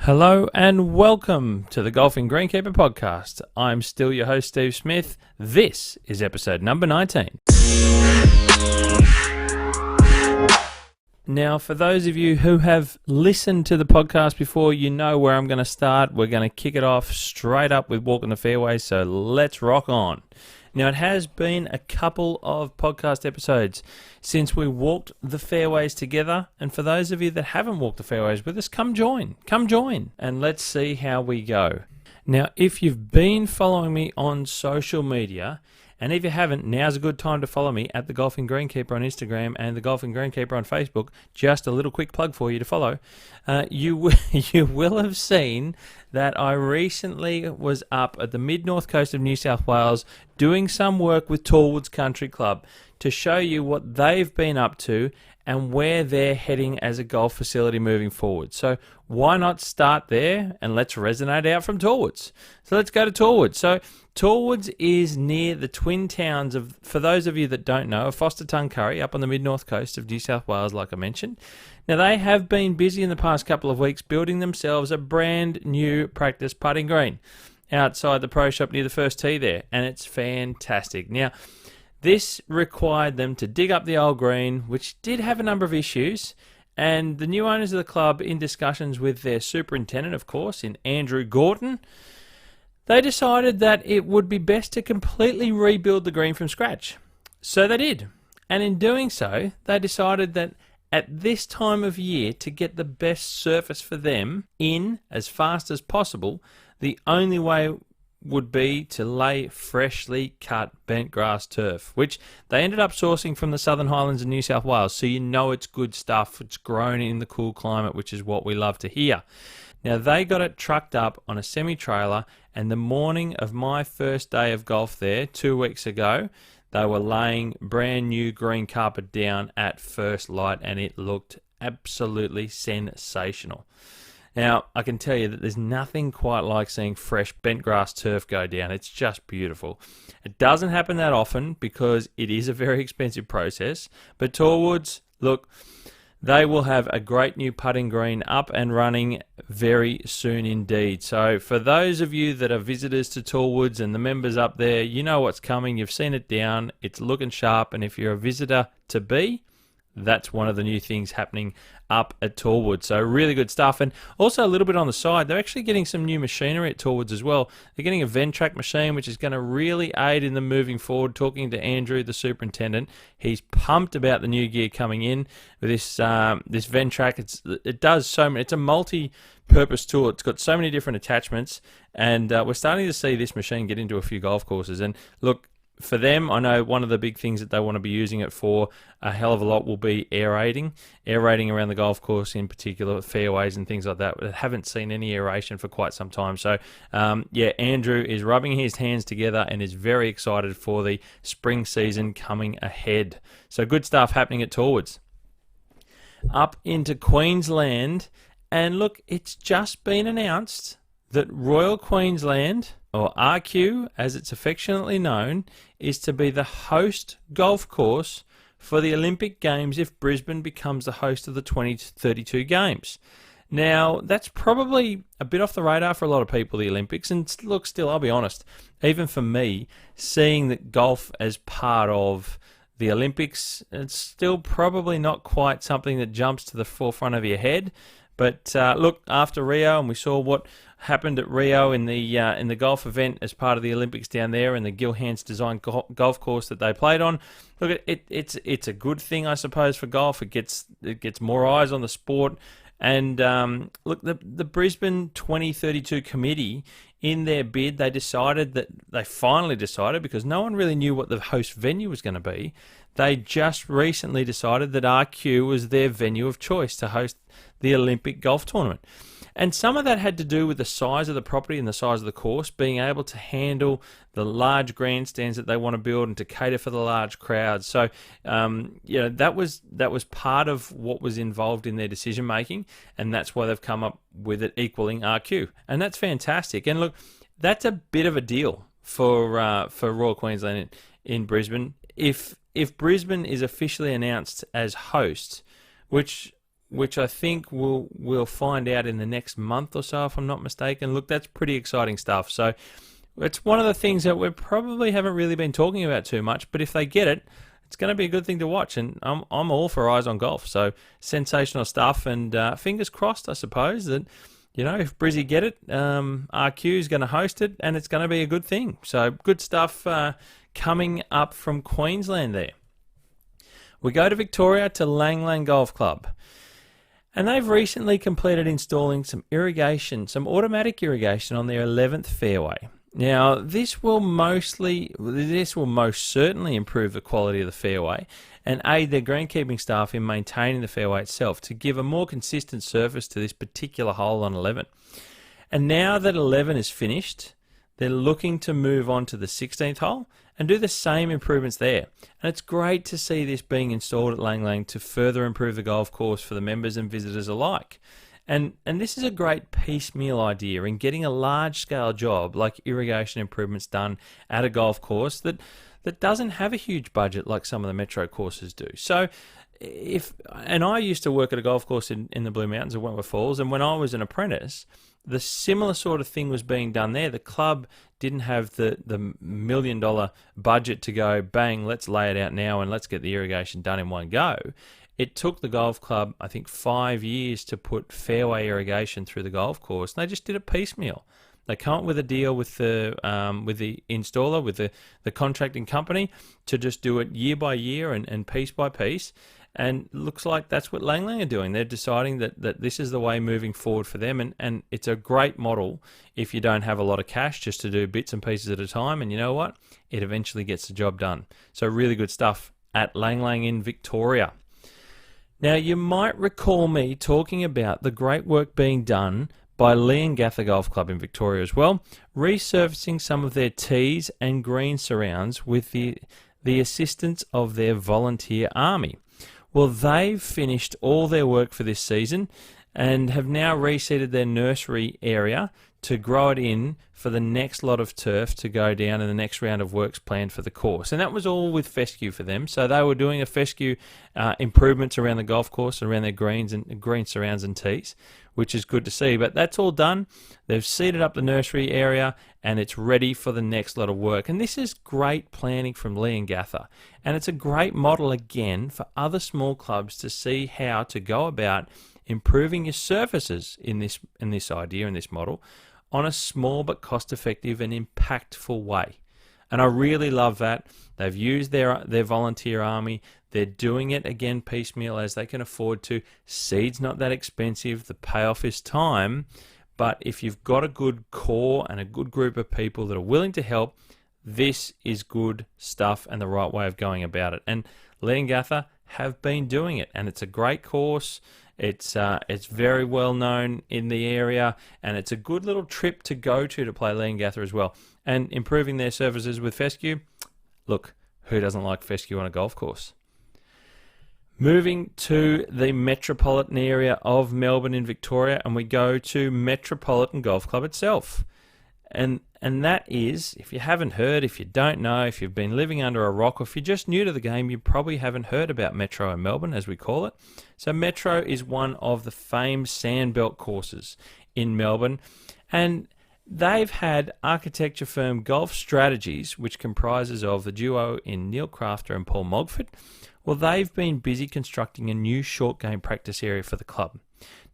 Hello and welcome to the Golfing Greenkeeper podcast. I'm still your host, Steve Smith. This is episode number 19. Now, for those of you who have listened to the podcast before, you know where I'm going to start. We're going to kick it off straight up with Walking the Fairways, so let's rock on. Now, it has been a couple of podcast episodes since we walked the fairways together, and for those of you that haven't walked the fairways with us, come join, and let's see how we go. Now, if you've been following me on social media, and if you haven't, now's a good time to follow me at the Golfing Greenkeeper on Instagram and the Golfing Greenkeeper on Facebook. Just a little quick plug for you to follow. You will have seen that I recently was up at the mid-north coast of New South Wales doing some work with Tallwoods Country Club to show you what they've been up to and where they're heading as a golf facility moving forward. So why not start there and let's resonate out from Tallwoods. So let's go to Tallwoods. So Tallwoods is near the twin towns of, for those of you that don't know, of Forster-Tuncurry up on the mid-north coast of New South Wales, like I mentioned. Now, they have been busy in the past couple of weeks building themselves a brand new practice putting green outside the pro shop near the first tee there, and it's fantastic. Now, this required them to dig up the old green, which did have a number of issues, and the new owners of the club, in discussions with their superintendent, of course, in Andrew Gorton, they decided that it would be best to completely rebuild the green from scratch. So they did. And in doing so, they decided that at this time of year, to get the best surface for them in as fast as possible, the only way would be to lay freshly cut bent grass turf, which they ended up sourcing from the Southern Highlands of New South Wales. So you know it's good stuff. It's grown in the cool climate, which is what we love to hear. Now, they got it trucked up on a semi-trailer, and the morning of my first day of golf there 2 weeks ago, they were laying brand new green carpet down at first light, and it looked absolutely sensational. Now, I can tell you that there's nothing quite like seeing fresh bent grass turf go down. It's just beautiful. It doesn't happen that often because it is a very expensive process, but Tallwoods, look, they will have a great new putting green up and running very soon indeed. So for those of you that are visitors to Tallwoods and the members up there, you know what's coming. You've seen it down. It's looking sharp. And if you're a visitor to be, that's one of the new things happening up at Tallwoods. So really good stuff. And also a little bit on the side, they're actually getting some new machinery at Tallwoods as well. They're getting a Ventrac machine, which is going to really aid in them moving forward. Talking to Andrew, the superintendent, he's pumped about the new gear coming in with this Ventrac. It's a multi-purpose tool. It's got so many different attachments, and we're starting to see this machine get into a few golf courses. And look, for them, I know one of the big things that they want to be using it for a hell of a lot will be aerating around the golf course, in particular fairways and things like that. I haven't seen any aeration for quite some time. So, Andrew is rubbing his hands together and is very excited for the spring season coming ahead. So good stuff happening at Tallwoods. Up into Queensland, and look, it's just been announced that Royal Queensland, or RQ as it's affectionately known, is to be the host golf course for the Olympic Games if Brisbane becomes the host of the 2032 Games. Now, that's probably a bit off the radar for a lot of people, the Olympics, and look, still, I'll be honest, even for me, seeing that golf as part of the Olympics, it's still probably not quite something that jumps to the forefront of your head. But look, after Rio, and we saw what happened at Rio in the golf event as part of the Olympics down there, and the Gil Hanse designed golf course that they played on. Look, it's a good thing, I suppose, for golf. It gets more eyes on the sport. And look, the Brisbane 2032 committee, in their bid, they finally decided, because no one really knew what the host venue was going to be. They just recently decided that RQ was their venue of choice to host the Olympic golf tournament. And some of that had to do with the size of the property and the size of the course, being able to handle the large grandstands that they want to build and to cater for the large crowds. So, that was part of what was involved in their decision making, and that's why they've come up with it equaling RQ, and that's fantastic. And look, that's a bit of a deal for Royal Queensland in Brisbane. If Brisbane is officially announced as host, which which I think we'll find out in the next month or so, if I'm not mistaken. Look, that's pretty exciting stuff. So it's one of the things that we probably haven't really been talking about too much, but if they get it, it's going to be a good thing to watch, and I'm all for Eyes on Golf. So sensational stuff, and fingers crossed, I suppose, that, you know, if Brizzy get it, RQ is going to host it, and it's going to be a good thing. So good stuff coming up from Queensland there. We go to Victoria, to Lang Lang Golf Club. And they've recently completed installing some automatic irrigation on their 11th fairway. Now, this will most certainly improve the quality of the fairway and aid their greenkeeping staff in maintaining the fairway itself to give a more consistent surface to this particular hole on 11. And now that 11 is finished, they're looking to move on to the 16th hole and do the same improvements there. And it's great to see this being installed at Lang Lang to further improve the golf course for the members and visitors alike. And this is a great piecemeal idea in getting a large-scale job like irrigation improvements done at a golf course that doesn't have a huge budget like some of the metro courses do. So I used to work at a golf course in the Blue Mountains of Wentworth Falls, and when I was an apprentice, the similar sort of thing was being done there. The club didn't have the $1 million budget to go, bang, let's lay it out now and let's get the irrigation done in one go. It took the golf club, I think, 5 years to put fairway irrigation through the golf course, and they just did it piecemeal. They come up with a deal with the installer, with the contracting company, to just do it year by year and piece by piece. And looks like that's what Lang Lang are doing. They're deciding that this is the way moving forward for them, and it's a great model if you don't have a lot of cash, just to do bits and pieces at a time. And you know what? It eventually gets the job done. So really good stuff at Lang Lang in Victoria. Now, you might recall me talking about the great work being done by Leongatha Golf Club in Victoria as well, resurfacing some of their tees and green surrounds with the assistance of their volunteer army. Well, they've finished all their work for this season and have now reseeded their nursery area to grow it in for the next lot of turf to go down in the next round of works planned for the course. And that was all with fescue for them. So they were doing a fescue improvements around the golf course, around their greens and green surrounds and tees, which is good to see. But that's all done. They've seeded up the nursery area and it's ready for the next lot of work. And this is great planning from Leongatha. And it's a great model again for other small clubs to see how to go about improving your surfaces in this idea, in this model, on a small but cost-effective and impactful way. And I really love that. They've used their volunteer army. They're doing it, again, piecemeal as they can afford to. Seed's not that expensive. The payoff is time. But if you've got a good core and a good group of people that are willing to help, this is good stuff and the right way of going about it. And Leongatha have been doing it, and it's a great course. It's very well known in the area, and it's a good little trip to go to play Leongatha as well. And improving their services with fescue, look, who doesn't like fescue on a golf course? Moving to the metropolitan area of Melbourne in Victoria, and we go to Metropolitan Golf Club itself. And that is, if you haven't heard, if you don't know, if you've been living under a rock, or if you're just new to the game, you probably haven't heard about Metro in Melbourne, as we call it. So Metro is one of the famed sandbelt courses in Melbourne, and they've had architecture firm Golf Strategies, which comprises of the duo in Neil Crafter and Paul Mogford. Well, they've been busy constructing a new short game practice area for the club.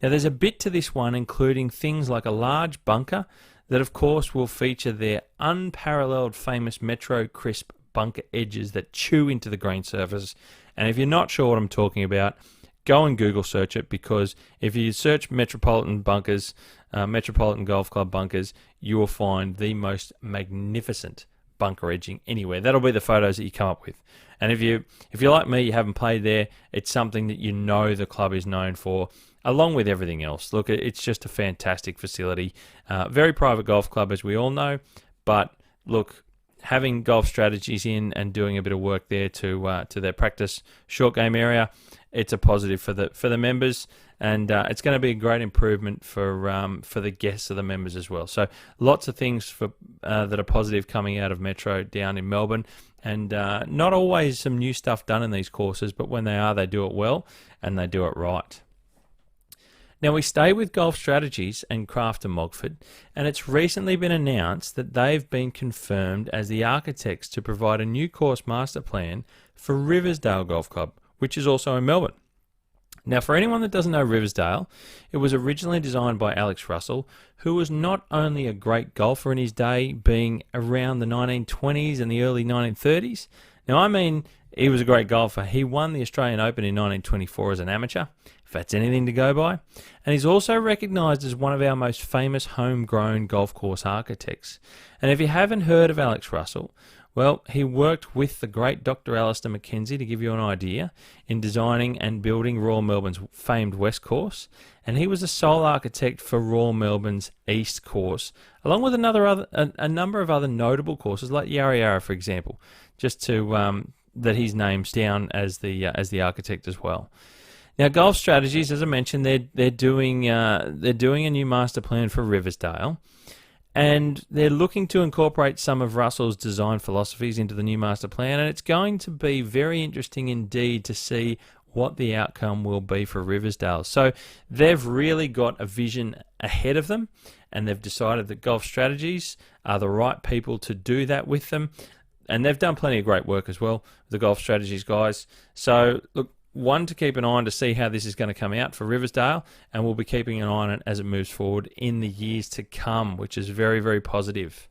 Now, there's a bit to this one, including things like a large bunker that, of course, will feature their unparalleled famous Metro Crisp bunker edges that chew into the green surface. And if you're not sure what I'm talking about, go and Google search it, because if you search Metropolitan bunkers, Metropolitan Golf Club bunkers, you will find the most magnificent bunker edging anywhere. That'll be the photos that you come up with. And if you're like me, you haven't played there, it's something that you know the club is known for, along with everything else. Look, it's just a fantastic facility. Very private golf club, as we all know, but look, having Golf Strategies in and doing a bit of work there to their practice short game area, it's a positive for the members, and it's going to be a great improvement for the guests of the members as well. So lots of things that are positive coming out of Metro down in Melbourne, and not always some new stuff done in these courses, but when they are, they do it well and they do it right. Now we stay with Golf Strategies and Craft and Mogford, and it's recently been announced that they've been confirmed as the architects to provide a new course master plan for Riversdale Golf Club, which is also in Melbourne. Now, for anyone that doesn't know Riversdale, it was originally designed by Alex Russell, who was not only a great golfer in his day, being around the 1920s and the early 1930s. Now, I mean, he was a great golfer. He won the Australian Open in 1924 as an amateur, if that's anything to go by. And he's also recognised as one of our most famous homegrown golf course architects. And if you haven't heard of Alex Russell, well, he worked with the great Dr. Alistair Mackenzie, to give you an idea, in designing and building Royal Melbourne's famed West Course, and he was the sole architect for Royal Melbourne's East Course, along with a number of other notable courses like Yarra Yarra, for example, just to that his name's down as the architect as well. Now, Golf Strategies, as I mentioned, they're doing a new master plan for Riversdale. And they're looking to incorporate some of Russell's design philosophies into the new master plan, and it's going to be very interesting indeed to see what the outcome will be for Riversdale. So they've really got a vision ahead of them, and they've decided that Golf Strategies are the right people to do that with them. And they've done plenty of great work as well, the Golf Strategies guys. So look, one to keep an eye on to see how this is going to come out for Riversdale, and we'll be keeping an eye on it as it moves forward in the years to come, which is very, very positive.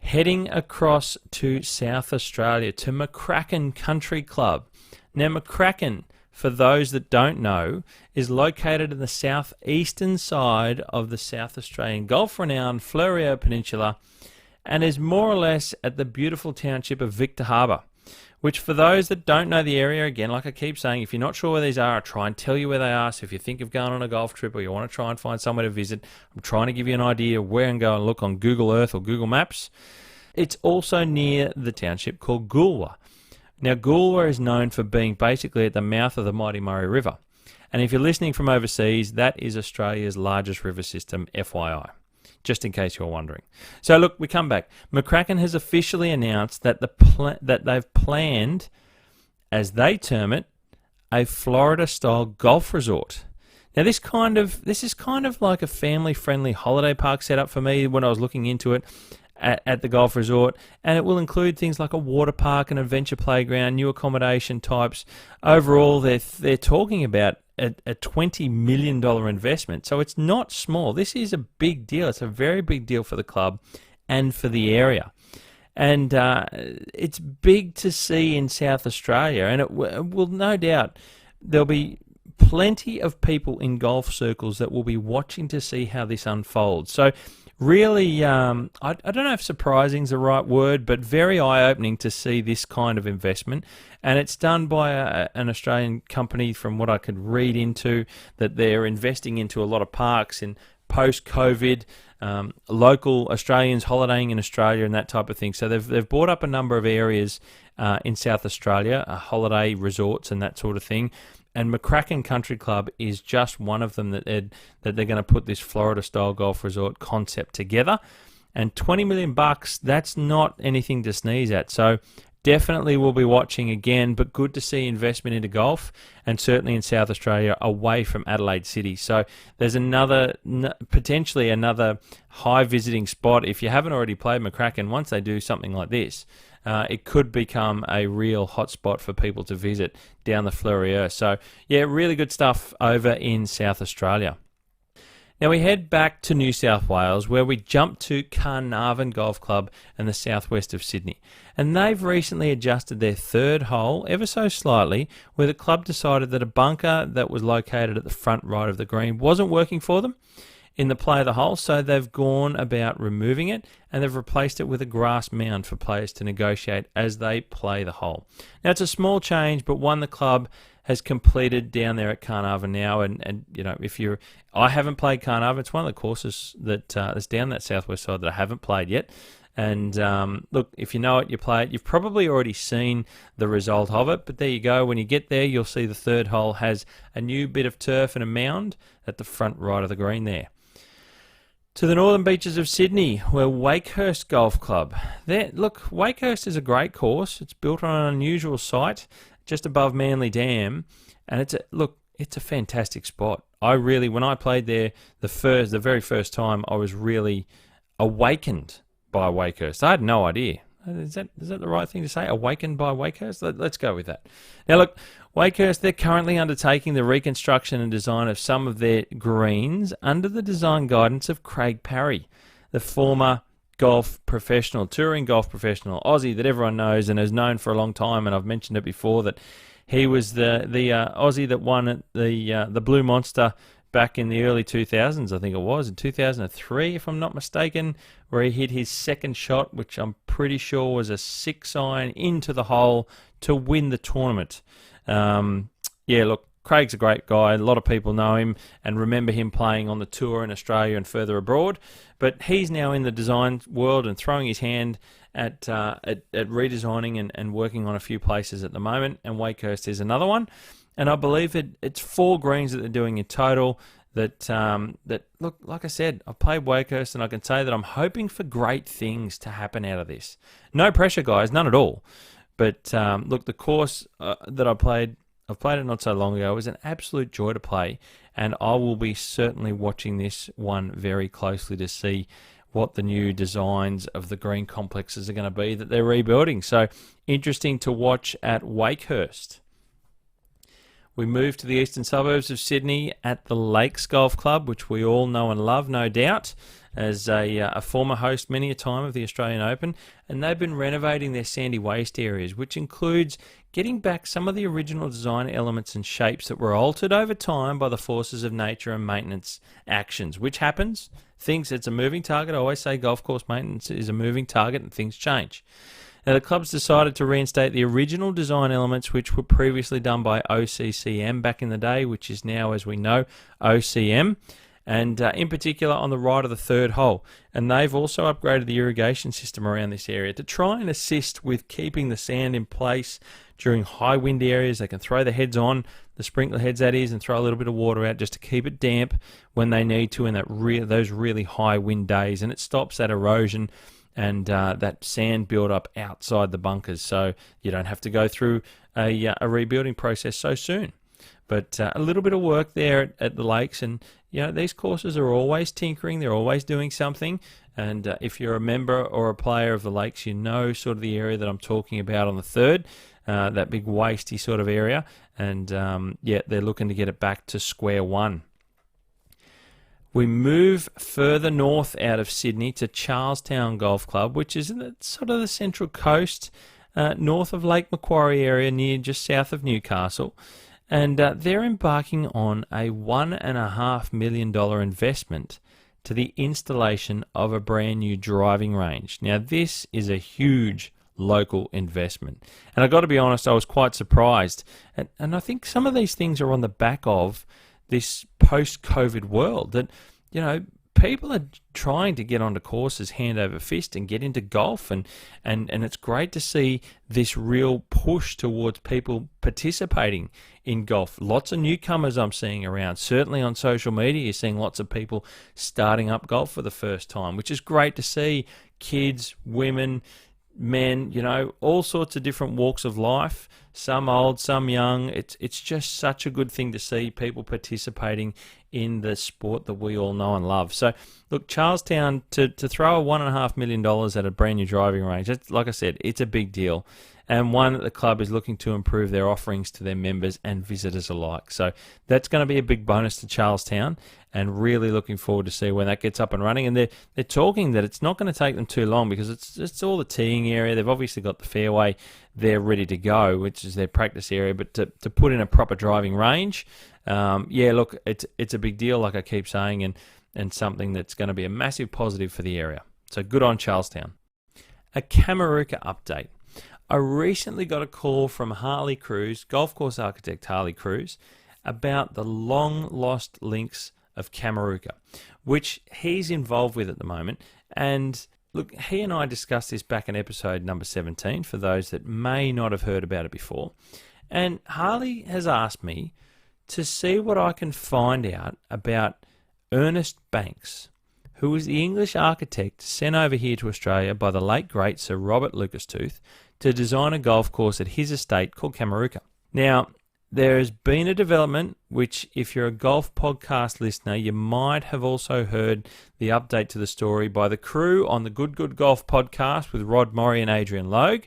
Heading across to South Australia, to McCracken Country Club. Now, McCracken, for those that don't know, is located in the southeastern side of the South Australian golf-renowned Fleurieu Peninsula, and is more or less at the beautiful township of Victor Harbor, which, for those that don't know the area, again, like I keep saying, if you're not sure where these are, I try and tell you where they are. So if you think of going on a golf trip or you want to try and find somewhere to visit, I'm trying to give you an idea of where and go and look on Google Earth or Google Maps. It's also near the township called Goolwa. Now, Goolwa is known for being basically at the mouth of the mighty Murray River. And if you're listening from overseas, that is Australia's largest river system, FYI. Just in case you're wondering. So look, we come back. McCracken has officially announced that that they've planned, as they term it, a Florida-style golf resort. Now, this is kind of like a family-friendly holiday park setup for me when I was looking into it at the golf resort, and it will include things like a water park, an adventure playground, new accommodation types. Overall, they're talking about a $20 million investment, so it's not small. This is a big deal. It's a very big deal for the club and for the area, and it's big to see in South Australia, and it will no doubt there'll be plenty of people in golf circles that will be watching to see how this unfolds. So really, I don't know if surprising is the right word, but very eye-opening to see this kind of investment. And it's done by an Australian company, from what I could read into, that they're investing into a lot of parks in post-COVID, local Australians holidaying in Australia and that type of thing. So they've bought up a number of areas in South Australia, holiday resorts and that sort of thing. And McCracken Country Club is just one of them that they're going to put this Florida-style golf resort concept together. And $20 million, that's not anything to sneeze at. So definitely we'll be watching again, but good to see investment into golf, and certainly in South Australia away from Adelaide City. So there's potentially another high visiting spot. If you haven't already played McCracken, once they do something like this, it could become a real hotspot for people to visit down the Fleurieu. So yeah, really good stuff over in South Australia. Now we head back to New South Wales, where we jump to Carnarvon Golf Club in the southwest of Sydney. And they've recently adjusted their third hole ever so slightly, where the club decided that a bunker that was located at the front right of the green wasn't working for them in the play of the hole, so they've gone about removing it, and they've replaced it with a grass mound for players to negotiate as they play the hole. Now, it's a small change, but one the club has completed down there at Carnarvon now, and you know, I haven't played Carnarvon. It's one of the courses that's down that southwest side that I haven't played yet. And look, if you know it, you play it. You've probably already seen the result of it, but there you go. When you get there, you'll see the third hole has a new bit of turf and a mound at the front right of the green there. To the northern beaches of Sydney, where Wakehurst Golf Club. Look, Wakehurst is a great course. It's built on an unusual site just above Manly Dam, and it's a fantastic spot. I really, when I played there the very first time, I was really awakened by Wakehurst. I had no idea. Is that the right thing to say? Awakened by Wakehurst? Let's go with that. Now look, Wakehurst, they're currently undertaking the reconstruction and design of some of their greens under the design guidance of Craig Parry, the former touring golf professional, Aussie that everyone knows and has known for a long time. And I've mentioned it before that he was the Aussie that won the Blue Monster back in the early 2000s, I think it was, in 2003, if I'm not mistaken, where he hit his second shot, which I'm pretty sure was a 6-iron into the hole to win the tournament. Yeah, look, Craig's a great guy. A lot of people know him and remember him playing on the tour in Australia and further abroad. But he's now in the design world and throwing his hand at redesigning and working on a few places at the moment. And Wakehurst is another one. And I believe it's 4 greens that they're doing in total. That look, like I said, I've played Wakehurst and I can say that I'm hoping for great things to happen out of this. No pressure, guys, none at all. But look, the course that I've played it not so long ago. It was an absolute joy to play, and I will be certainly watching this one very closely to see what the new designs of the green complexes are going to be that they're rebuilding. So interesting to watch at Wakehurst. We move to the eastern suburbs of Sydney at the Lakes Golf Club, which we all know and love, no doubt, as a former host many a time of the Australian Open. And they've been renovating their sandy waste areas, which includes getting back some of the original design elements and shapes that were altered over time by the forces of nature and maintenance actions, which happens. It's a moving target. I always say golf course maintenance is a moving target and things change. Now, the club's decided to reinstate the original design elements which were previously done by OCCM back in the day, which is now, as we know, OCM, and in particular on the right of the third hole. And they've also upgraded the irrigation system around this area to try and assist with keeping the sand in place during high wind areas. They can throw the heads on, the sprinkler heads that is, and throw a little bit of water out just to keep it damp when they need to in those really high wind days. And it stops that erosion and that sand build up outside the bunkers, so you don't have to go through a rebuilding process so soon. But a little bit of work there at the lakes, and these courses are always tinkering, they're always doing something. And if you're a member or a player of the lakes, you know sort of the area that I'm talking about on the third, that big wasty sort of area. And yeah, they're looking to get it back to square one. We move further north out of Sydney to Charlestown Golf Club, which is sort of the central coast, north of Lake Macquarie area, near just south of Newcastle. And they're embarking on a $1.5 million investment to the installation of a brand new driving range. Now, this is a huge local investment. And I've got to be honest, I was quite surprised. And I think some of these things are on the back of this post-COVID world that, people are trying to get onto courses hand over fist and get into golf, and it's great to see this real push towards people participating in golf. Lots of newcomers I'm seeing around. Certainly on social media, you're seeing lots of people starting up golf for the first time, which is great to see. Kids, women, men, all sorts of different walks of life, some old, some young. It's just such a good thing to see people participating in the sport that we all know and love. So, look, Charlestown, to throw $1.5 million at a brand new driving range, like I said, it's a big deal, and one that the club is looking to improve their offerings to their members and visitors alike. So that's going to be a big bonus to Charlestown, and really looking forward to see when that gets up and running. And they're talking that it's not going to take them too long, because it's all the teeing area. They've obviously got the fairway there ready to go, which is their practice area, but to put in a proper driving range, yeah, look, it's a big deal, like I keep saying, and something that's going to be a massive positive for the area. So good on Charlestown. A Kamarooka update. I recently got a call from Harley Cruz, golf course architect Harley Cruz, about the long-lost links of Kamarooka, which he's involved with at the moment. And look, he and I discussed this back in episode number 17, for those that may not have heard about it before. And Harley has asked me to see what I can find out about Ernest Banks, who was the English architect sent over here to Australia by the late great Sir Robert Lucastooth to design a golf course at his estate called Kamarooka. Now, there has been a development which, if you're a golf podcast listener, you might have also heard the update to the story by the crew on the Good Golf podcast with Rod Morrie and Adrian Logue.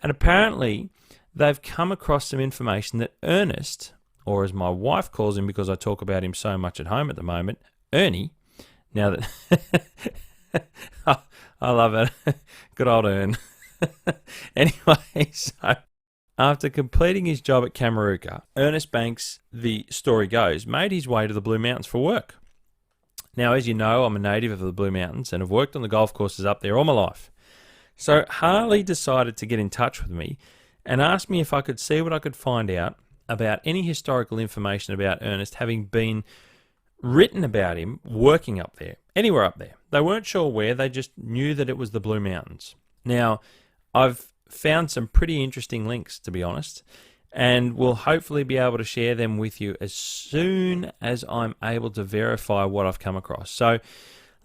And apparently, they've come across some information that Ernest, or as my wife calls him because I talk about him so much at home at the moment, Ernie, now that... I love it. Good old Ern. Anyway, so... after completing his job at Kamarooka, Ernest Banks, the story goes, made his way to the Blue Mountains for work. Now, as you know, I'm a native of the Blue Mountains and have worked on the golf courses up there all my life. So Harley decided to get in touch with me and asked me if I could see what I could find out about any historical information about Ernest having been written about him working up there, anywhere up there. They weren't sure where, they just knew that it was the Blue Mountains. Now, I've found some pretty interesting links, to be honest, and we'll hopefully be able to share them with you as soon as I'm able to verify what I've come across. So,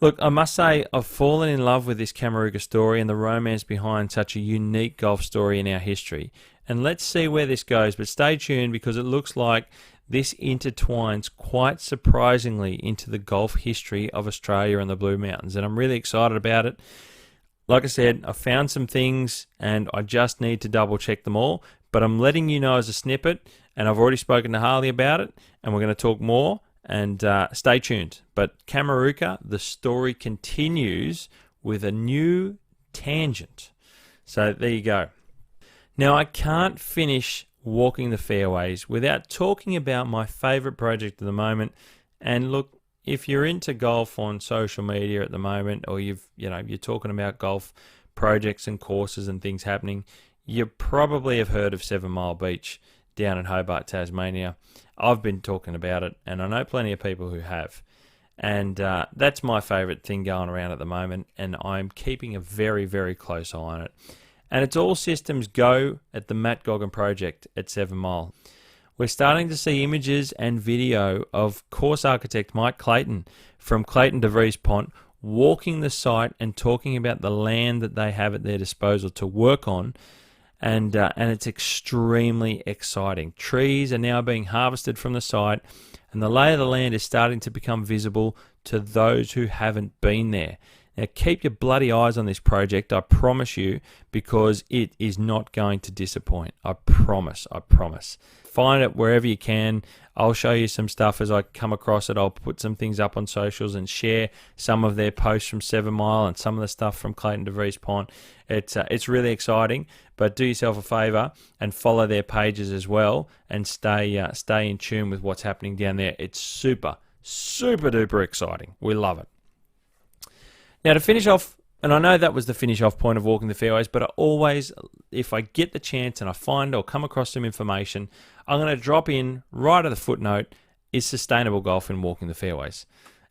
look, I must say I've fallen in love with this Kamarooka story and the romance behind such a unique golf story in our history. And let's see where this goes, but stay tuned because it looks like this intertwines quite surprisingly into the golf history of Australia and the Blue Mountains, and I'm really excited about it. Like I said, I found some things and I just need to double check them all, but I'm letting you know as a snippet, and I've already spoken to Harley about it, and we're going to talk more, and stay tuned. But Kamarooka, the story continues with a new tangent. So there you go. Now, I can't finish walking the fairways without talking about my favourite project at the moment, and look, if you're into golf on social media at the moment, or you're talking about golf projects and courses and things happening, you probably have heard of 7 Mile Beach down in Hobart, Tasmania. I've been talking about it, and I know plenty of people who have. And that's my favourite thing going around at the moment, and I'm keeping a very, very close eye on it. And it's all systems go at the Matt Goggin project at 7 Mile. We're starting to see images and video of course architect Mike Clayton from Clayton de Vries Pont walking the site and talking about the land that they have at their disposal to work on, and it's extremely exciting. Trees are now being harvested from the site, and the lay of the land is starting to become visible to those who haven't been there. Now, keep your bloody eyes on this project, I promise you, because it is not going to disappoint. I promise. Find it wherever you can. I'll show you some stuff as I come across it. I'll put some things up on socials and share some of their posts from 7 Mile and some of the stuff from Clayton de Vries Pont. It's really exciting, but do yourself a favour and follow their pages as well, and stay in tune with what's happening down there. It's super duper exciting. We love it. Now, to finish off, and I know that was the finish off point of walking the fairways, but I always, if I get the chance and I find or come across some information, I'm going to drop in right at the footnote, is sustainable golf in walking the fairways.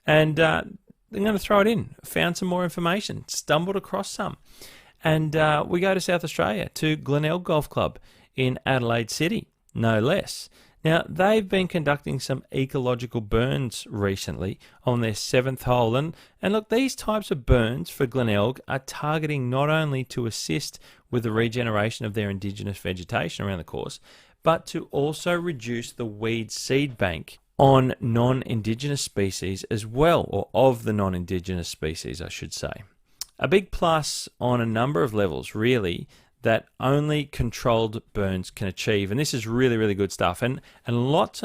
And I'm going to throw it in. Found some more information, stumbled across some. And we go to South Australia, to Glenelg Golf Club in Adelaide City, no less. Now, they've been conducting some ecological burns recently on their 7th hole. And look, these types of burns for Glenelg are targeting not only to assist with the regeneration of their indigenous vegetation around the course, but to also reduce the weed seed bank on non-indigenous species as well, or of the non-indigenous species, I should say. A big plus on a number of levels, really, that only controlled burns can achieve, and this is really good stuff. And lots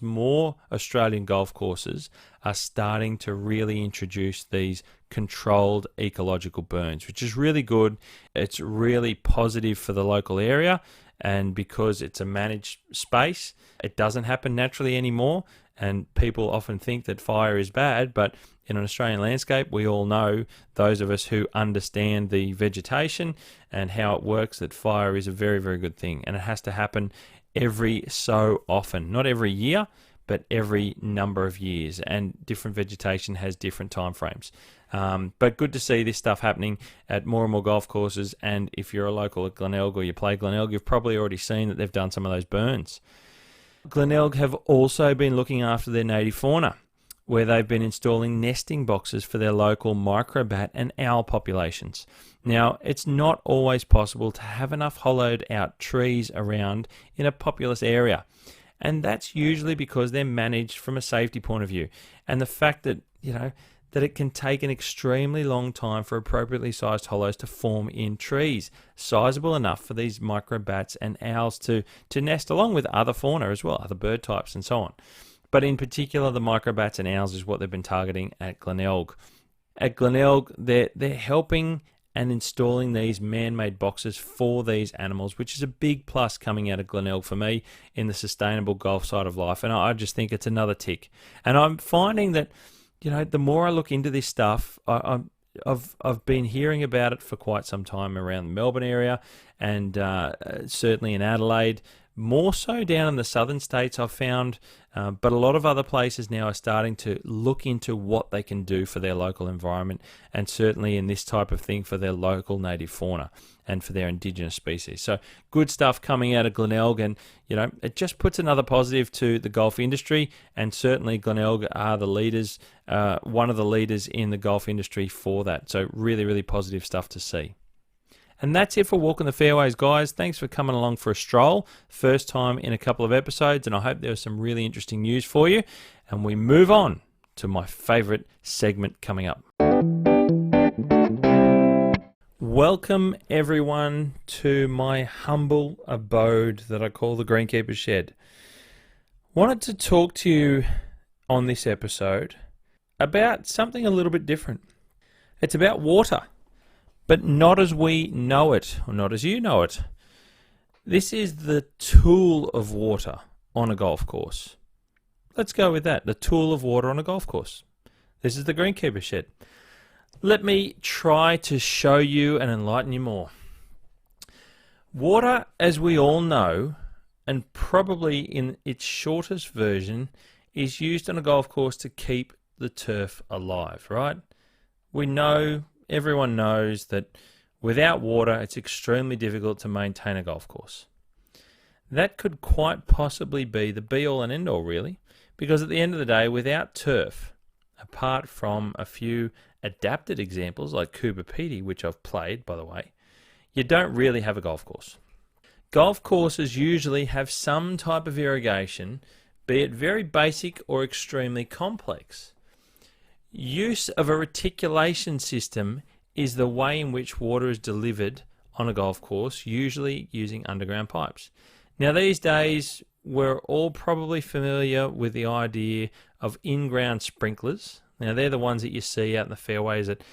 more Australian golf courses are starting to really introduce these controlled ecological burns, which is really good. It's really positive for the local area, and because it's a managed space, it doesn't happen naturally anymore. And people often think that fire is bad, but in an Australian landscape, we all know, those of us who understand the vegetation and how it works, that fire is a very good thing. And it has to happen every so often. Not every year, but every number of years. And different vegetation has different time frames. But good to see this stuff happening at more and more golf courses. And if you're a local at Glenelg or you play Glenelg, you've probably already seen that they've done some of those burns. Glenelg have also been looking after their native fauna, where they've been installing nesting boxes for their local microbat and owl populations. Now, it's not always possible to have enough hollowed out trees around in a populous area, and that's usually because they're managed from a safety point of view, and the fact that, that it can take an extremely long time for appropriately sized hollows to form in trees, sizable enough for these microbats and owls to nest along with other fauna as well, other bird types and so on. But in particular, the microbats and owls is what they've been targeting at Glenelg. At Glenelg, they're helping and installing these man-made boxes for these animals, which is a big plus coming out of Glenelg for me in the sustainable golf side of life. And I just think it's another tick. And I'm finding that, the more I look into this stuff, I've been hearing about it for quite some time around the Melbourne area, and certainly in Adelaide. More so down in the southern states, I've found, but a lot of other places now are starting to look into what they can do for their local environment, and certainly in this type of thing for their local native fauna and for their indigenous species. So good stuff coming out of Glenelg, and it just puts another positive to the golf industry, and certainly Glenelg are the leaders, one of the leaders in the golf industry for that. So really, really positive stuff to see. And that's it for Walking the Fairways, guys. Thanks for coming along for a stroll. First time in a couple of episodes, and I hope there was some really interesting news for you. And we move on to my favourite segment coming up. Welcome, everyone, to my humble abode that I call the Greenkeepers Shed. Wanted to talk to you on this episode about something a little bit different. It's about water. But not as we know it, or not as you know it. This is the tool of water on a golf course. Let's go with that, the tool of water on a golf course. This is the Greenkeepers Shed. Let me try to show you and enlighten you more. Water, as we all know, and probably in its shortest version, is used on a golf course to keep the turf alive, right? We know, everyone knows that without water, it's extremely difficult to maintain a golf course. That could quite possibly be the be-all and end-all, really, because at the end of the day, without turf, apart from a few adapted examples like Coober Pedy, which I've played, by the way, you don't really have a golf course. Golf courses usually have some type of irrigation, be it very basic or extremely complex. Use of a reticulation system is the way in which water is delivered on a golf course, usually using underground pipes. Now, these days, we're all probably familiar with the idea of in-ground sprinklers. Now, they're the ones that you see out in the fairways that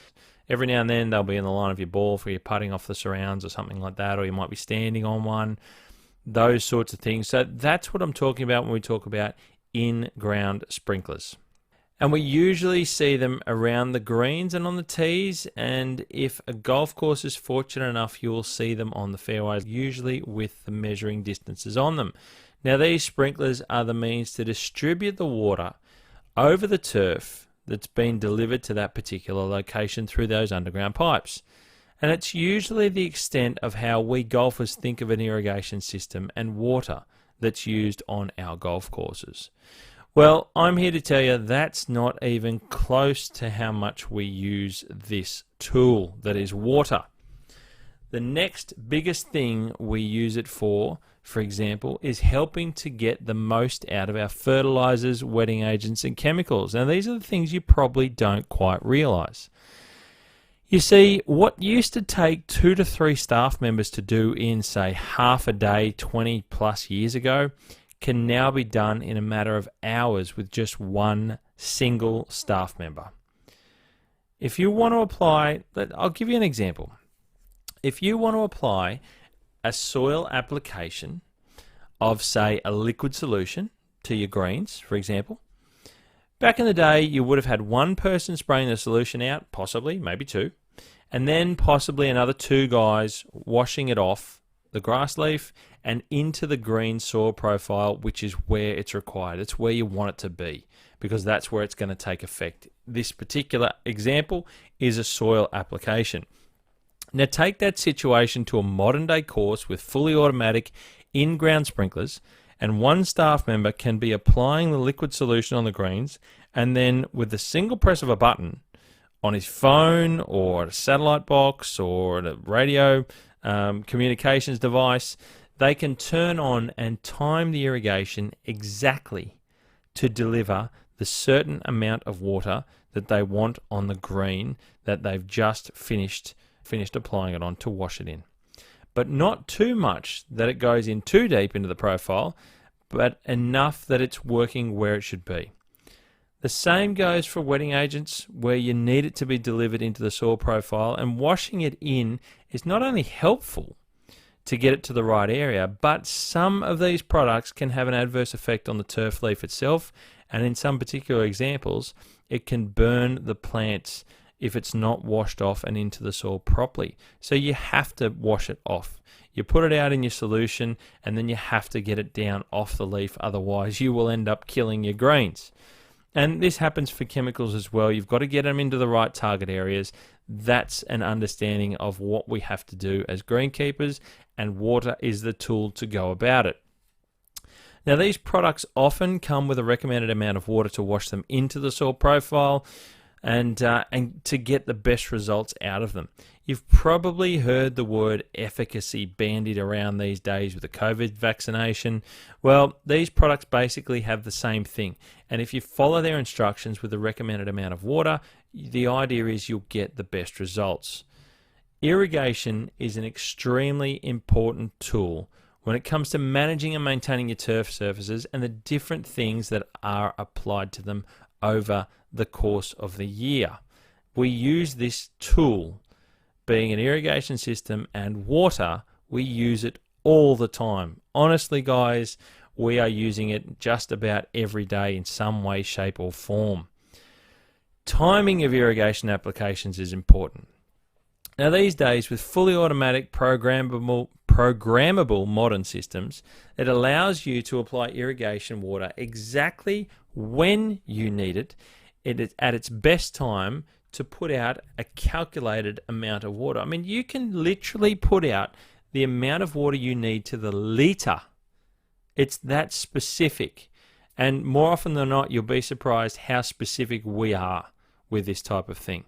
every now and then they'll be in the line of your ball for your putting off the surrounds or something like that, or you might be standing on one, those sorts of things. So that's what I'm talking about when we talk about in-ground sprinklers. And we usually see them around the greens and on the tees, and if a golf course is fortunate enough, you will see them on the fairways, usually with the measuring distances on them. Now, these sprinklers are the means to distribute the water over the turf that's been delivered to that particular location through those underground pipes. And it's usually the extent of how we golfers think of an irrigation system and water that's used on our golf courses. Well, I'm here to tell you that's not even close to how much we use this tool that is water. The next biggest thing we use it for example, is helping to get the most out of our fertilizers, wetting agents, and chemicals. Now, these are the things you probably don't quite realize. You see, what used to take 2 to 3 staff members to do in, say, half a day 20 plus years ago can now be done in a matter of hours with just one single staff member. If you want to apply, I'll give you an example. If you want to apply a soil application of, say, a liquid solution to your greens, for example, back in the day you would have had one person spraying the solution out, possibly, maybe 2, and then possibly another 2 guys washing it off the grass leaf and into the green soil profile, which is where it's required. It's where you want it to be, because that's where it's going to take effect. This particular example is a soil application. Now take that situation to a modern day course with fully automatic in-ground sprinklers, and one staff member can be applying the liquid solution on the greens And then with the single press of a button on his phone or a satellite box or a radio communications device, they can turn on and time the irrigation exactly to deliver the certain amount of water that they want on the green that they've just finished applying it on to wash it in. But not too much that it goes in too deep into the profile, but enough that it's working where it should be. The same goes for wetting agents, where you need it to be delivered into the soil profile, and washing it in is not only helpful to get it to the right area, but some of these products can have an adverse effect on the turf leaf itself, and in some particular examples, it can burn the plants if it's not washed off and into the soil properly. So you have to wash it off. You put it out in your solution, and then you have to get it down off the leaf, otherwise you will end up killing your greens. And this happens for chemicals as well. You've got to get them into the right target areas. That's an understanding of what we have to do as greenkeepers, and water is the tool to go about it. Now, these products often come with a recommended amount of water to wash them into the soil profile and to get the best results out of them. You've probably heard the word efficacy bandied around these days with the COVID vaccination. Well, these products basically have the same thing. And if you follow their instructions with the recommended amount of water, the idea is you'll get the best results. Irrigation is an extremely important tool when it comes to managing and maintaining your turf surfaces and the different things that are applied to them over the course of the year. We use this tool, being an irrigation system and water, we use it all the time. Honestly, guys, we are using it just about every day in some way, shape, or form. Timing of irrigation applications is important. Now, these days, with fully automatic programmable modern systems, it allows you to apply irrigation water exactly when you need it. It is at its best time to put out a calculated amount of water. I mean, you can literally put out the amount of water you need to the litre. It's that specific. And more often than not, you'll be surprised how specific we are with this type of thing.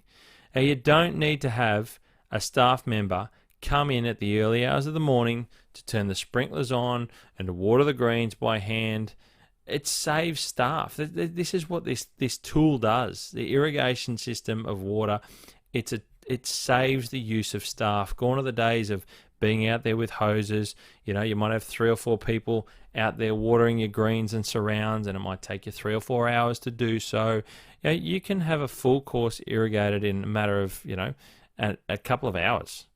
Now, you don't need to have a staff member come in at the early hours of the morning to turn the sprinklers on and to water the greens by hand. It saves staff. This is what this tool does. The irrigation system of water, it saves the use of staff. Gone are the days of being out there with hoses. You know, you might have 3 or 4 people out there watering your greens and surrounds, and it might take you 3 or 4 hours to do so. You know, you can have a full course irrigated in a matter of, a couple of hours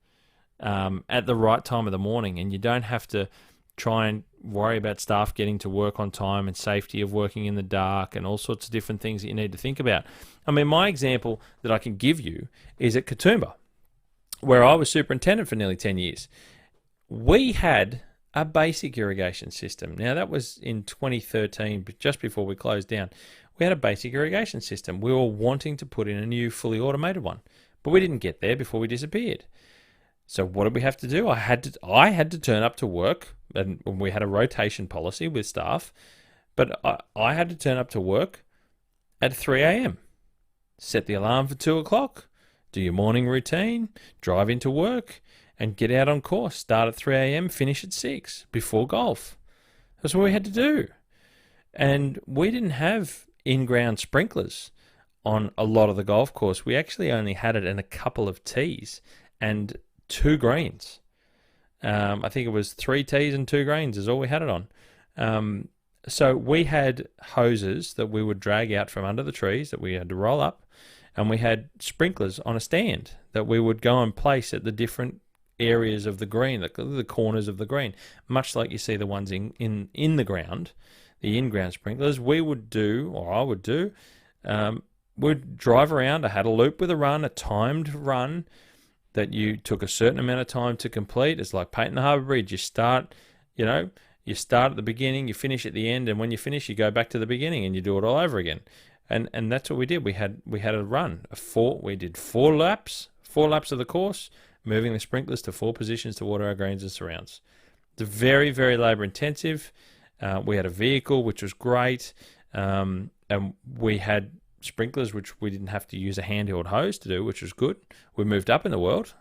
at the right time of the morning, and you don't have to try and worry about staff getting to work on time and safety of working in the dark and all sorts of different things that you need to think about. I mean, my example that I can give you is at Katoomba, where I was superintendent for nearly 10 years. We had a basic irrigation system. Now, that was in 2013, but just before we closed down. We had a basic irrigation system. We were wanting to put in a new fully automated one, but we didn't get there before we disappeared. So what did we have to do? I had to turn up to work, and we had a rotation policy with staff, but I had to turn up to work at 3 a.m. Set the alarm for 2 o'clock, do your morning routine, drive into work, and get out on course. Start at 3 a.m., finish at 6 before golf. That's what we had to do. And we didn't have in-ground sprinklers on a lot of the golf course. We actually only had it in a couple of tees and 2 greens. I think it was 3 tees and 2 greens is all we had it on. So we had hoses that we would drag out from under the trees that we had to roll up, and we had sprinklers on a stand that we would go and place at the different areas of the green, the corners of the green, much like you see the ones in the ground, the in-ground sprinklers. We would do, or I would do, we'd drive around. I had a loop with a timed run that you took a certain amount of time to complete. It's like painting the harbour bridge. You start at the beginning, you finish at the end, and when you finish, you go back to the beginning and you do it all over again. And that's what we did. We had a run. We did 4 laps of the course, moving the sprinklers to 4 positions to water our greens and surrounds. It's very, very labour intensive. We had a vehicle, which was great. and we had sprinklers which we didn't have to use a handheld hose to do, which was good. We moved up in the world.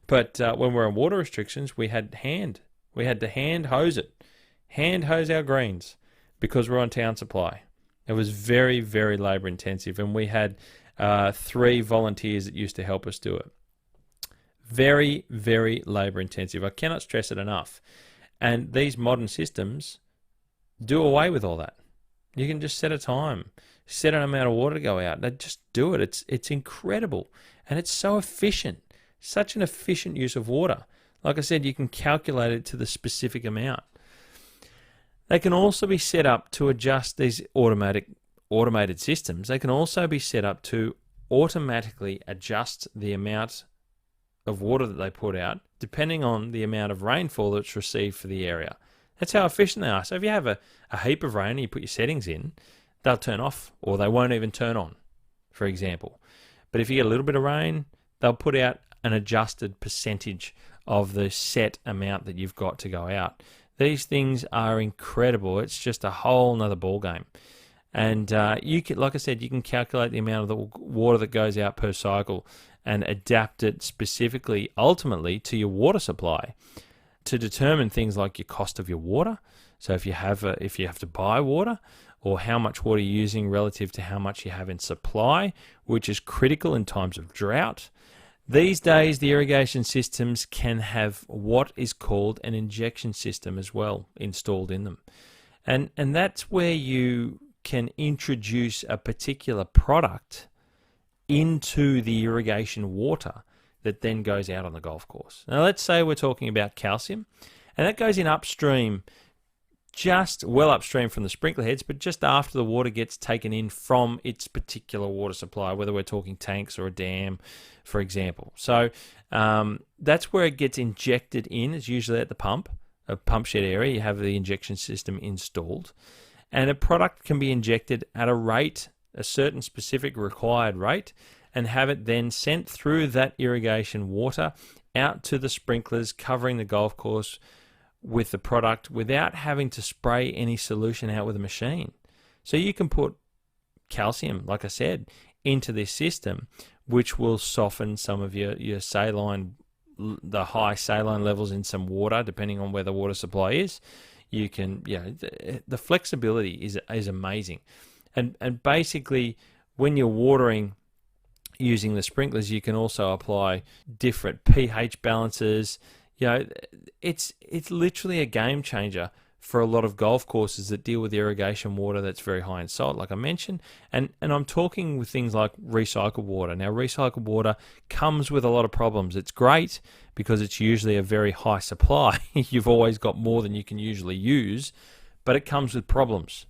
But when we're on water restrictions, we had to hand hose our greens because we're on town supply. It was very, very labour intensive, and we had 3 volunteers that used to help us do it. Very, very labour intensive. I cannot stress it enough. And these modern systems do away with all that. You can just set a time, set an amount of water to go out. They just do it. It's incredible, and it's so efficient. Such an efficient use of water. Like I said, you can calculate it to the specific amount. They can also be set up to adjust these automated systems. They can also be set up to automatically adjust the amount of water that they put out depending on the amount of rainfall that's received for the area. That's how efficient they are. So if you have a heap of rain and you put your settings in, they'll turn off or they won't even turn on, for example. But if you get a little bit of rain, they'll put out an adjusted percentage of the set amount that you've got to go out. These things are incredible. It's just a whole nother ball game. And you can, like I said, you can calculate the amount of the water that goes out per cycle and adapt it specifically, ultimately, to your water supply to determine things like your cost of your water. So if you have to buy water, or how much water you're using relative to how much you have in supply, which is critical in times of drought. These days, the irrigation systems can have what is called an injection system as well installed in them. And that's where you can introduce a particular product into the irrigation water that then goes out on the golf course. Now, let's say we're talking about calcium, and that goes in upstream, just well upstream from the sprinkler heads, but just after the water gets taken in from its particular water supply, whether we're talking tanks or a dam, for example. So that's where it gets injected in. It's usually at the pump shed area. You have the injection system installed, and a product can be injected at a rate, a certain specific required rate, and have it then sent through that irrigation water out to the sprinklers covering the golf course with the product without having to spray any solution out with a machine. So you can put calcium, like I said, into this system, which will soften some of your saline, the high saline levels in some water, depending on where the water supply is. You can, the flexibility is amazing. And basically, when you're watering using the sprinklers, you can also apply different pH balances. It's literally a game changer for a lot of golf courses that deal with irrigation water that's very high in salt, like I mentioned. And I'm talking with things like recycled water. Now, recycled water comes with a lot of problems. It's great because it's usually a very high supply. You've always got more than you can usually use, but it comes with problems.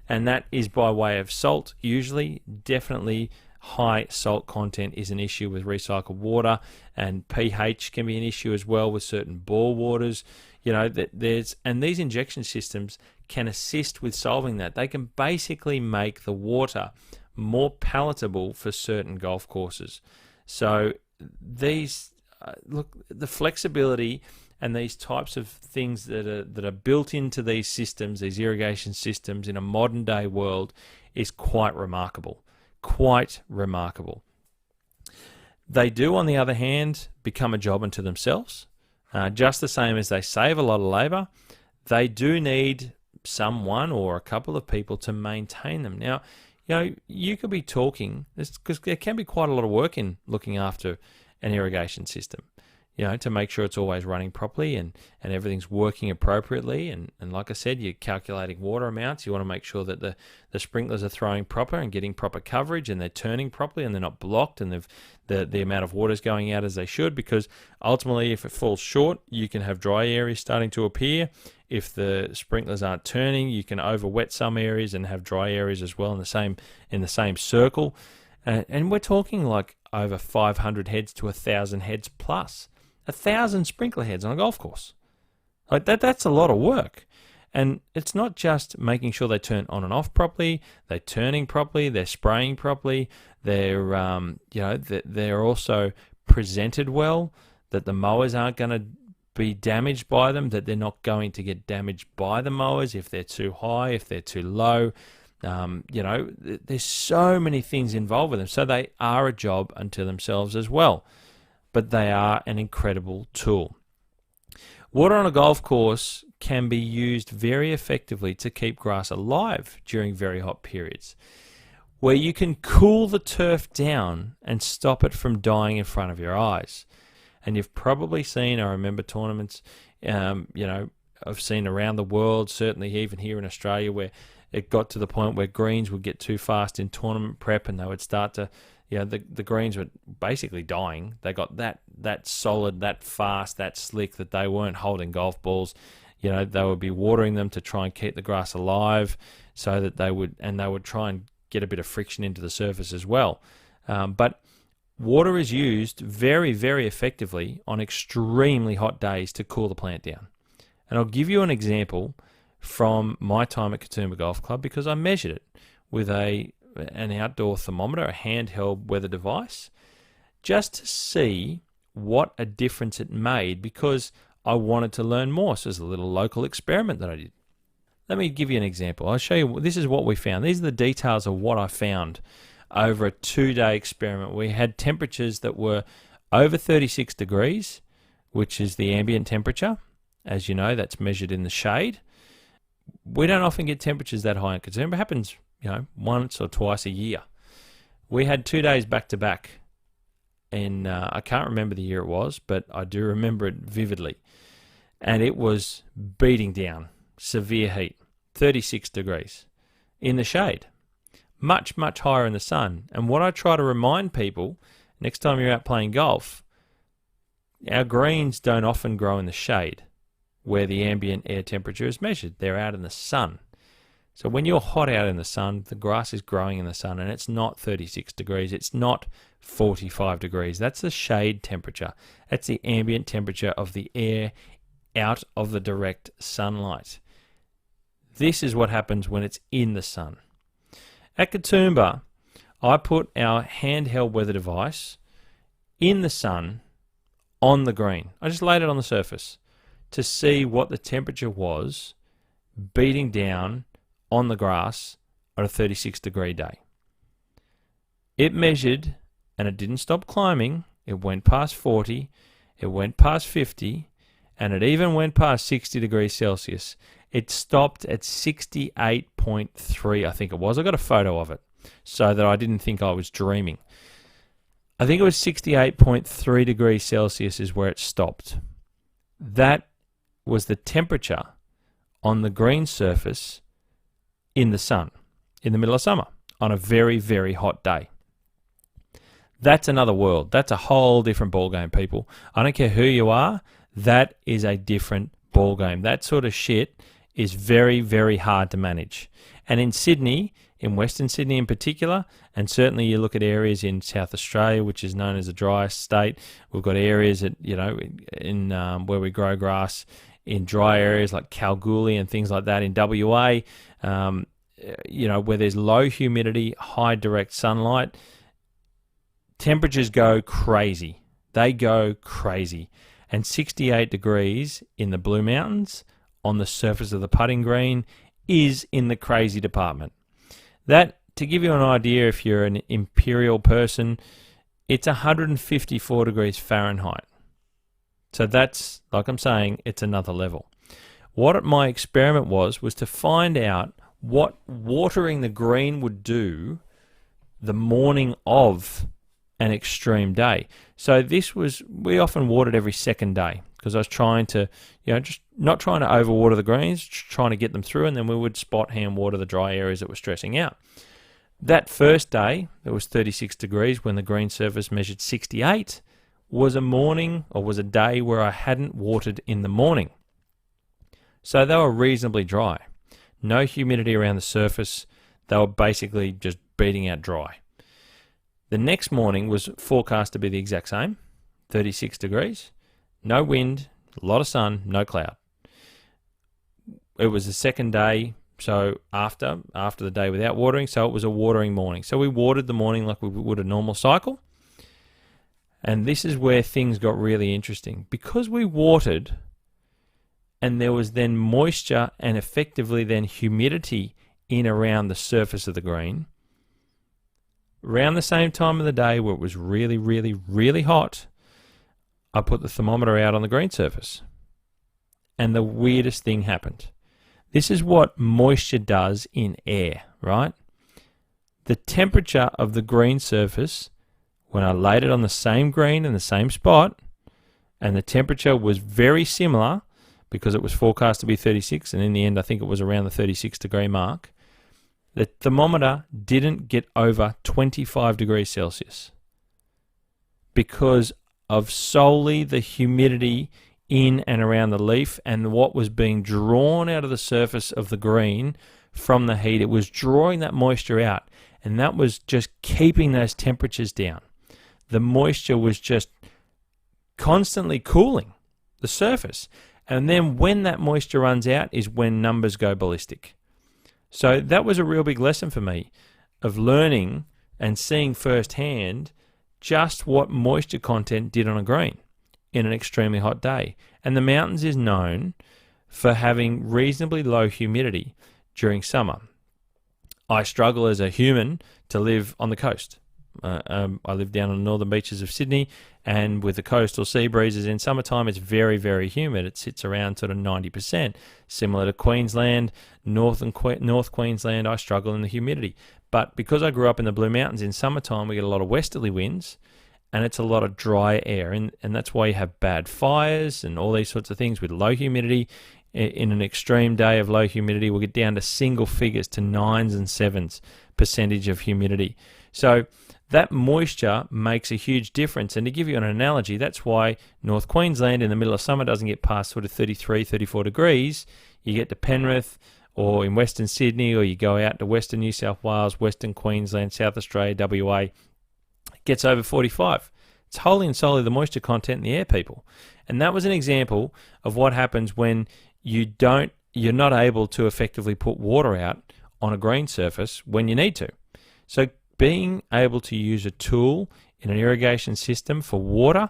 And that is by way of salt, usually. Definitely high salt content is an issue with recycled water, and pH can be an issue as well with certain bore waters. And these injection systems can assist with solving that. They can basically make the water more palatable for certain golf courses. So these the flexibility and these types of things that are built into these systems, these irrigation systems in a modern day world, is quite remarkable. Quite remarkable. They do, on the other hand, become a job unto themselves. Just the same as they save a lot of labour, they do need someone or a couple of people to maintain them. Now, you could be talking, because there can be quite a lot of work in looking after an irrigation system, to make sure it's always running properly and everything's working appropriately. And like I said, you're calculating water amounts. You want to make sure that the sprinklers are throwing proper and getting proper coverage, and they're turning properly and they're not blocked, and the amount of water is going out as they should, because ultimately if it falls short, you can have dry areas starting to appear. If the sprinklers aren't turning, you can overwet some areas and have dry areas as well in the same circle. And we're talking like over 500 heads to 1,000 heads plus. 1,000 sprinkler heads on a golf course. Like that's a lot of work. And it's not just making sure they turn on and off properly, they're turning properly, they're spraying properly, they're also presented well, that the mowers aren't going to be damaged by them, that they're not going to get damaged by the mowers if they're too high, if they're too low. There's so many things involved with them. So they are a job unto themselves as well, but they are an incredible tool. Water on a golf course can be used very effectively to keep grass alive during very hot periods, where you can cool the turf down and stop it from dying in front of your eyes. And you've probably seen, I remember tournaments, I've seen around the world, certainly even here in Australia, where it got to the point where greens would get too fast in tournament prep and they would start to, the greens were basically dying. They got that solid, that fast, that slick that they weren't holding golf balls. They would be watering them to try and keep the grass alive so that they would try and get a bit of friction into the surface as well. But water is used very, very effectively on extremely hot days to cool the plant down. And I'll give you an example from my time at Katoomba Golf Club because I measured it with an outdoor thermometer, a handheld weather device, just to see what a difference it made because I wanted to learn more. So it's a little local experiment that I did. Let me give you an example. I'll show you, this is what we found. These are the details of what I found over a 2-day experiment. We had temperatures that were over 36 degrees, which is the ambient temperature. As you know, that's measured in the shade. We don't often get temperatures that high in Katoomba. It happens, once or twice a year. We had 2 days back to back, and I can't remember the year it was, but I do remember it vividly. And it was beating down, severe heat, 36 degrees in the shade, much, much higher in the sun. And what I try to remind people, next time you're out playing golf, our greens don't often grow in the shade where the ambient air temperature is measured. They're out in the sun. So when you're hot out in the sun, the grass is growing in the sun, and it's not 36 degrees. It's not 45 degrees. That's the shade temperature. That's the ambient temperature of the air out of the direct sunlight. This is what happens when it's in the sun. At Katoomba, I put our handheld weather device in the sun on the green. I just laid it on the surface to see what the temperature was beating down on the grass on a 36 degree day. It measured, and it didn't stop climbing. It went past 40, it went past 50, and it even went past 60 degrees Celsius. It stopped at 68.3, I think it was. I got a photo of it so that I didn't think I was dreaming. I think it was 68.3 degrees Celsius is where it stopped. That was the temperature on the green surface in the sun, in the middle of summer, on a very, very hot day. That's another world. That's a whole different ballgame, people. I don't care who you are, that is a different ballgame. That sort of shit is very, very hard to manage. And in Sydney, in Western Sydney in particular, and certainly you look at areas in South Australia, which is known as a dry state, we've got areas that, in where we grow grass in dry areas like Kalgoorlie and things like that in WA, where there's low humidity, high direct sunlight, temperatures go crazy. They go crazy. And 68 degrees in the Blue Mountains on the surface of the putting green is in the crazy department. That, to give you an idea, if you're an imperial person, it's 154 degrees Fahrenheit. So that's, like I'm saying, it's another level. What my experiment was to find out what watering the green would do the morning of an extreme day. So we often watered every second day because I was trying to, just not trying to overwater the greens, just trying to get them through, and then we would spot hand water the dry areas that were stressing out. That first day, it was 36 degrees when the green surface measured 68, was a day where I hadn't watered in the morning. So they were reasonably dry. No humidity around the surface. They were basically just beating out dry. The next morning was forecast to be the exact same, 36 degrees, no wind, a lot of sun, no cloud. It was the second day, so after the day without watering, so it was a watering morning. So we watered the morning like we would a normal cycle. And this is where things got really interesting. Because we watered and there was then moisture and effectively then humidity in around the surface of the green. Around the same time of the day where it was really, really, really hot, I put the thermometer out on the green surface. And the weirdest thing happened. This is what moisture does in air, right? The temperature of the green surface, when I laid it on the same green in the same spot, and the temperature was very similar because it was forecast to be 36, and in the end I think it was around the 36 degree mark, the thermometer didn't get over 25 degrees Celsius because of solely the humidity in and around the leaf and what was being drawn out of the surface of the green from the heat. It was drawing that moisture out, and that was just keeping those temperatures down. The moisture was just constantly cooling the surface. And then when that moisture runs out is when numbers go ballistic. So that was a real big lesson for me of learning and seeing firsthand just what moisture content did on a green in an extremely hot day. And the mountains is known for having reasonably low humidity during summer. I struggle as a human to live on the coast. I live down on the northern beaches of Sydney, and with the coastal sea breezes in summertime, it's very, very humid. It sits around sort of 90%. Similar to Queensland, North Queensland, I struggle in the humidity. But because I grew up in the Blue Mountains, in summertime we get a lot of westerly winds, and it's a lot of dry air, and that's why you have bad fires and all these sorts of things with low humidity. In an extreme day of low humidity, we'll get down to single figures, to 9s and 7s% of humidity. So that moisture makes a huge difference. And to give you an analogy, that's why North Queensland in the middle of summer doesn't get past sort of 33, 34 degrees. You get to Penrith or in Western Sydney, or you go out to Western New South Wales, Western Queensland, South Australia, WA, it gets over 45. It's wholly and solely the moisture content in the air, people. And that was an example of what happens when you're not able to effectively put water out on a green surface when you need to. So being able to use a tool in an irrigation system for water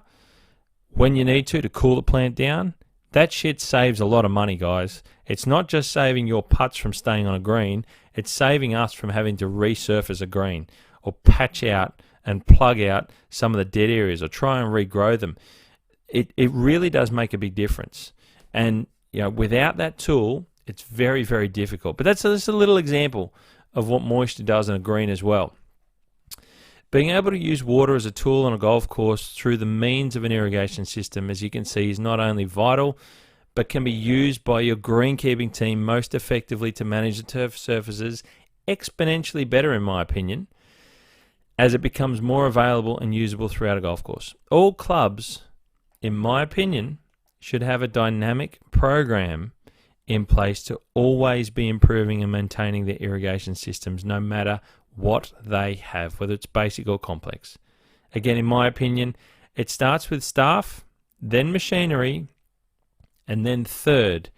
when you need to cool the plant down, that shit saves a lot of money, guys. It's not just saving your putts from staying on a green, it's saving us from having to resurface a green or patch out and plug out some of the dead areas or try and regrow them. It really does make a big difference. And without that tool, it's very, very difficult. But that's just a little example of what moisture does in a green as well. Being able to use water as a tool on a golf course through the means of an irrigation system, as you can see, is not only vital, but can be used by your greenkeeping team most effectively to manage the turf surfaces exponentially better, in my opinion, as it becomes more available and usable throughout a golf course. All clubs, in my opinion, should have a dynamic program in place to always be improving and maintaining their irrigation systems, no matter what they have, whether it's basic or complex. Again, in my opinion, it starts with staff, then machinery, and then third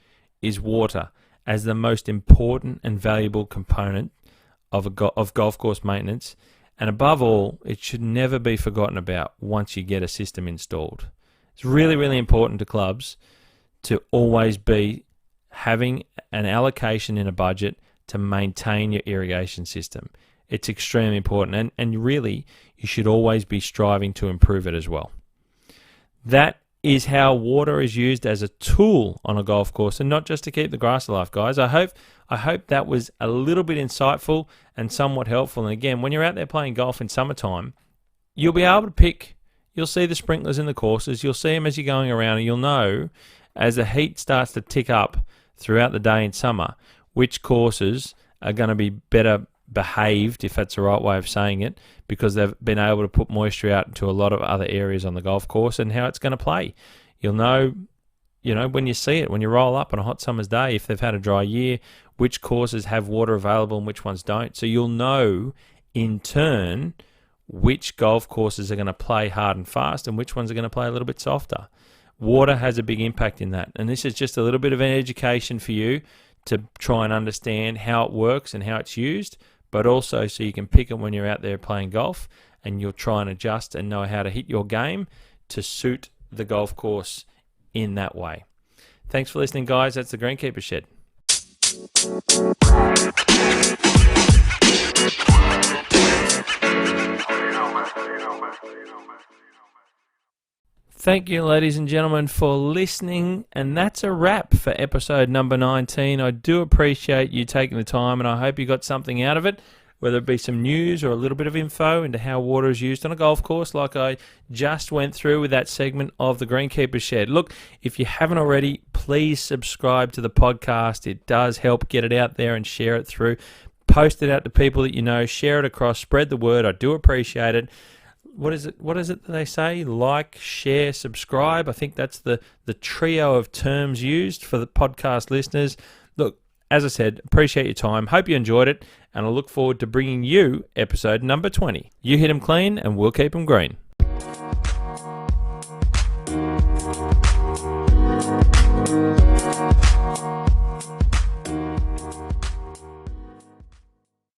is water as the most important and valuable component of golf course maintenance. And above all, it should never be forgotten about once you get a system installed. It's really, really important to clubs to always be having an allocation in a budget to maintain your irrigation system. It's extremely important, and really, you should always be striving to improve it as well. That is how water is used as a tool on a golf course, and not just to keep the grass alive, guys. I hope that was a little bit insightful and somewhat helpful. And again, when you're out there playing golf in summertime, you'll be able to pick. You'll see the sprinklers in the courses. You'll see them as you're going around, and you'll know as the heat starts to tick up throughout the day in summer which courses are going to be better behaved, if that's the right way of saying it, because they've been able to put moisture out into a lot of other areas on the golf course, and how it's going to play. You'll know, when you see it, when you roll up on a hot summer's day, if they've had a dry year, which courses have water available and which ones don't. So you'll know, in turn, which golf courses are going to play hard and fast and which ones are going to play a little bit softer. Water has a big impact in that. And this is just a little bit of an education for you to try and understand how it works and how it's used, but also so you can pick it when you're out there playing golf, and you'll try and adjust and know how to hit your game to suit the golf course in that way. Thanks for listening, guys. That's the Greenkeepers Shed. Thank you, ladies and gentlemen, for listening, and that's a wrap for episode number 19. I do appreciate you taking the time, and I hope you got something out of it, whether it be some news or a little bit of info into how water is used on a golf course like I just went through with that segment of the Greenkeepers Shed. Look, if you haven't already, please subscribe to the podcast. It does help get it out there and share it through. Post it out to people that you know, share it across, spread the word. I do appreciate it. What is it that they say? Like, share, subscribe. I think that's the trio of terms used for the podcast listeners. Look, as I said, appreciate your time. Hope you enjoyed it, and I look forward to bringing you episode number 20. You hit them clean, and we'll keep them green.